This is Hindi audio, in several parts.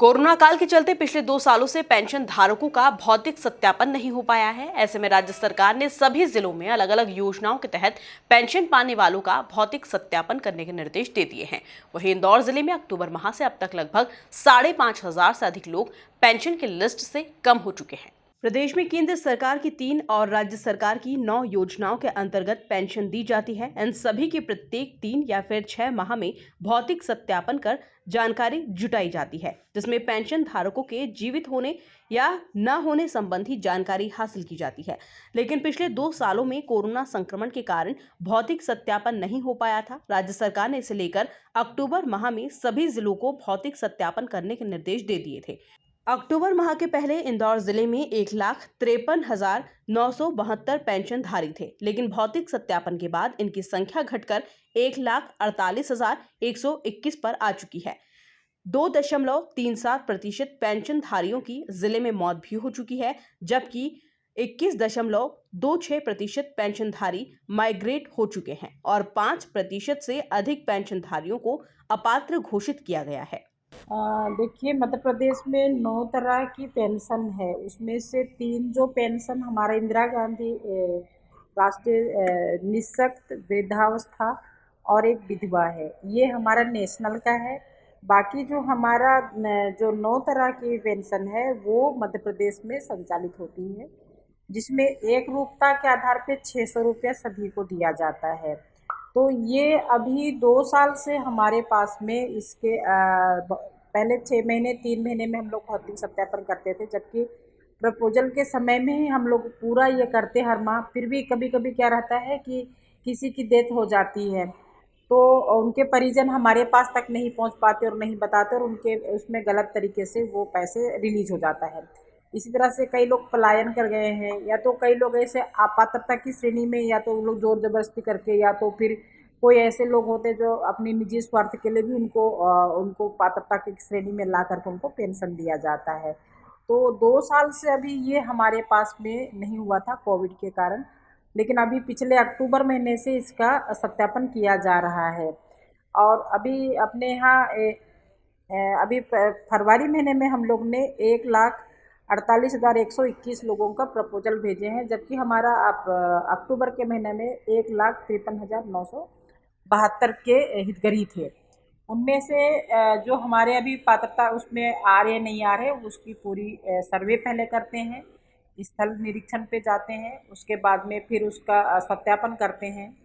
कोरोना काल के चलते पिछले 2 सालों से पेंशन धारकों का भौतिक सत्यापन नहीं हो पाया है। ऐसे में राज्य सरकार ने सभी जिलों में अलग अलग योजनाओं के तहत पेंशन पाने वालों का भौतिक सत्यापन करने के निर्देश दे दिए हैं। वहीं इंदौर जिले में अक्टूबर माह से अब तक लगभग 5,500 से अधिक लोग पेंशन की लिस्ट से कम हो चुके हैं। प्रदेश में केंद्र सरकार की 3 और राज्य सरकार की 9 योजनाओं के अंतर्गत पेंशन दी जाती है। इन सभी की प्रत्येक 3 या फिर 6 माह में भौतिक सत्यापन कर जानकारी जुटाई जाती है, जिसमें पेंशन धारकों के जीवित होने या न होने संबंधी जानकारी हासिल की जाती है। लेकिन पिछले 2 सालों में कोरोना संक्रमण के कारण भौतिक सत्यापन नहीं हो पाया था। राज्य सरकार ने इसे लेकर अक्टूबर माह में सभी जिलों को भौतिक सत्यापन करने के निर्देश दे दिए थे। अक्टूबर माह के पहले इंदौर जिले में 1,53,972 पेंशनधारी थे, लेकिन भौतिक सत्यापन के बाद इनकी संख्या घटकर 1,48,121 पर आ चुकी है। 2.37% पेंशनधारियों की जिले में मौत भी हो चुकी है, जबकि 21.26% पेंशनधारी माइग्रेट हो चुके हैं और 5% से अधिक पेंशनधारियों को अपात्र घोषित किया गया है। देखिए, मध्य प्रदेश में 9 तरह की पेंशन है। उसमें से 3 जो पेंशन हमारा इंदिरा गांधी राष्ट्रीय निःशक्त वृद्धावस्था और एक विधवा है, ये हमारा नेशनल का है। बाकी जो हमारा जो 9 तरह की पेंशन है वो मध्य प्रदेश में संचालित होती है, जिसमें एक रूपता के आधार पे 600 रुपया सभी को दिया जाता है। तो ये अभी 2 साल से हमारे पास में इसके पहले 6 महीने 3 महीने में हम लोग भौतिक सत्यापन करते थे, जबकि प्रपोजल के समय में ही हम लोग पूरा ये करते हर माह। फिर भी कभी कभी क्या रहता है कि किसी की डेथ हो जाती है तो उनके परिजन हमारे पास तक नहीं पहुंच पाते और नहीं बताते और उनके उसमें गलत तरीके से वो पैसे रिलीज हो जाता है। इसी तरह से कई लोग पलायन कर गए हैं, या तो कई लोग ऐसे अपात्रता की श्रेणी में, या तो लोग जोर जबरदस्ती करके, या तो फिर कोई ऐसे लोग होते जो अपनी निजी स्वार्थ के लिए भी उनको पात्रता की श्रेणी में ला करके उनको पेंशन दिया जाता है। तो 2 साल से अभी ये हमारे पास में नहीं हुआ था कोविड के कारण, लेकिन अभी पिछले अक्टूबर महीने से इसका सत्यापन किया जा रहा है। और अभी अपने यहाँ अभी फरवरी महीने में हम लोग ने 1,48,121 लोगों का प्रपोजल भेजे हैं, जबकि हमारा अक्टूबर के महीने में 1,53,972 के हितग्राही थे। उनमें से जो हमारे अभी पात्रता उसमें आ रहे नहीं आ रहे, उसकी पूरी सर्वे पहले करते हैं, स्थल निरीक्षण पे जाते हैं, उसके बाद में फिर उसका सत्यापन करते हैं।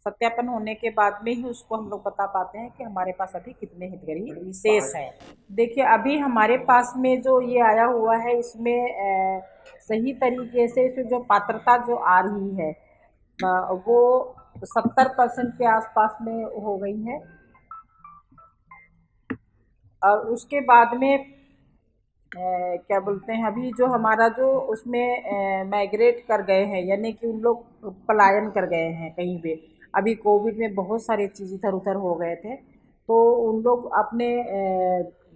सत्यापन होने के बाद में ही उसको हम लोग बता पाते हैं कि हमारे पास अभी कितने हितग्राही शेष हैं। देखिए, अभी हमारे पास में जो ये आया हुआ है, इसमें सही तरीके से इसमें जो पात्रता जो आ रही है वो 70% के आसपास में हो गई है। और उसके बाद में क्या बोलते हैं, अभी जो हमारा जो उसमें माइग्रेट कर गए हैं, यानी कि उन लोग पलायन कर गए हैं कहीं पे। अभी कोविड में बहुत सारी चीज़ इधर उधर हो गए थे, तो उन लोग अपने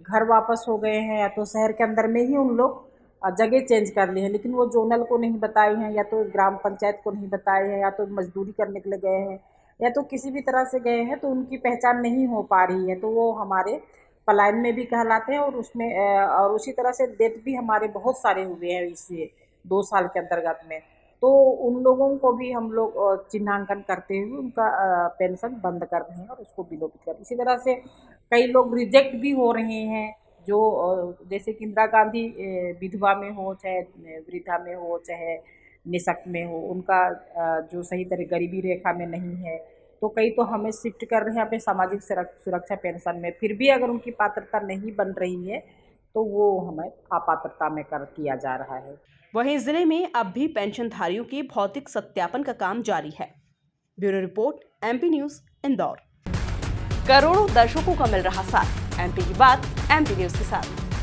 घर वापस हो गए हैं, या तो शहर के अंदर में ही उन लोग जगह चेंज कर ली है, लेकिन वो जोनल को नहीं बताए हैं, या तो ग्राम पंचायत को नहीं बताए हैं, या तो मजदूरी करने के लिए गए हैं, या तो किसी भी तरह से गए हैं, तो उनकी पहचान नहीं हो पा रही है, तो वो हमारे पलायन में भी कहलाते हैं। और उसमें और उसी तरह से डेथ भी हमारे बहुत सारे हुए हैं इस 2 साल के अंतर्गत में। तो उन लोगों को भी हम लोग चिन्हांकन करते हुए उनका पेंशन बंद कर रहे हैं और उसको विलोपित कर। इसी तरह से कई लोग रिजेक्ट भी हो रहे हैं, जो जैसे कि इंदिरा गांधी विधवा में हो, चाहे वृद्धा में हो, चाहे निःशक्त में हो, उनका जो सही तरह गरीबी रेखा में नहीं है, तो कई तो हमें शिफ्ट कर रहे हैं अपने सामाजिक सुरक्षा पेंशन में। फिर भी अगर उनकी पात्रता नहीं बन रही है तो वो हमें अपात्रता में कर किया जा रहा है। वहीं जिले में अब भी पेंशनधारियों के भौतिक सत्यापन का काम जारी है। Bureau report, MP news, Indore. करोड़ों दर्शकों का मिल रहा साथ। MP की बात, MP न्यूज के साथ।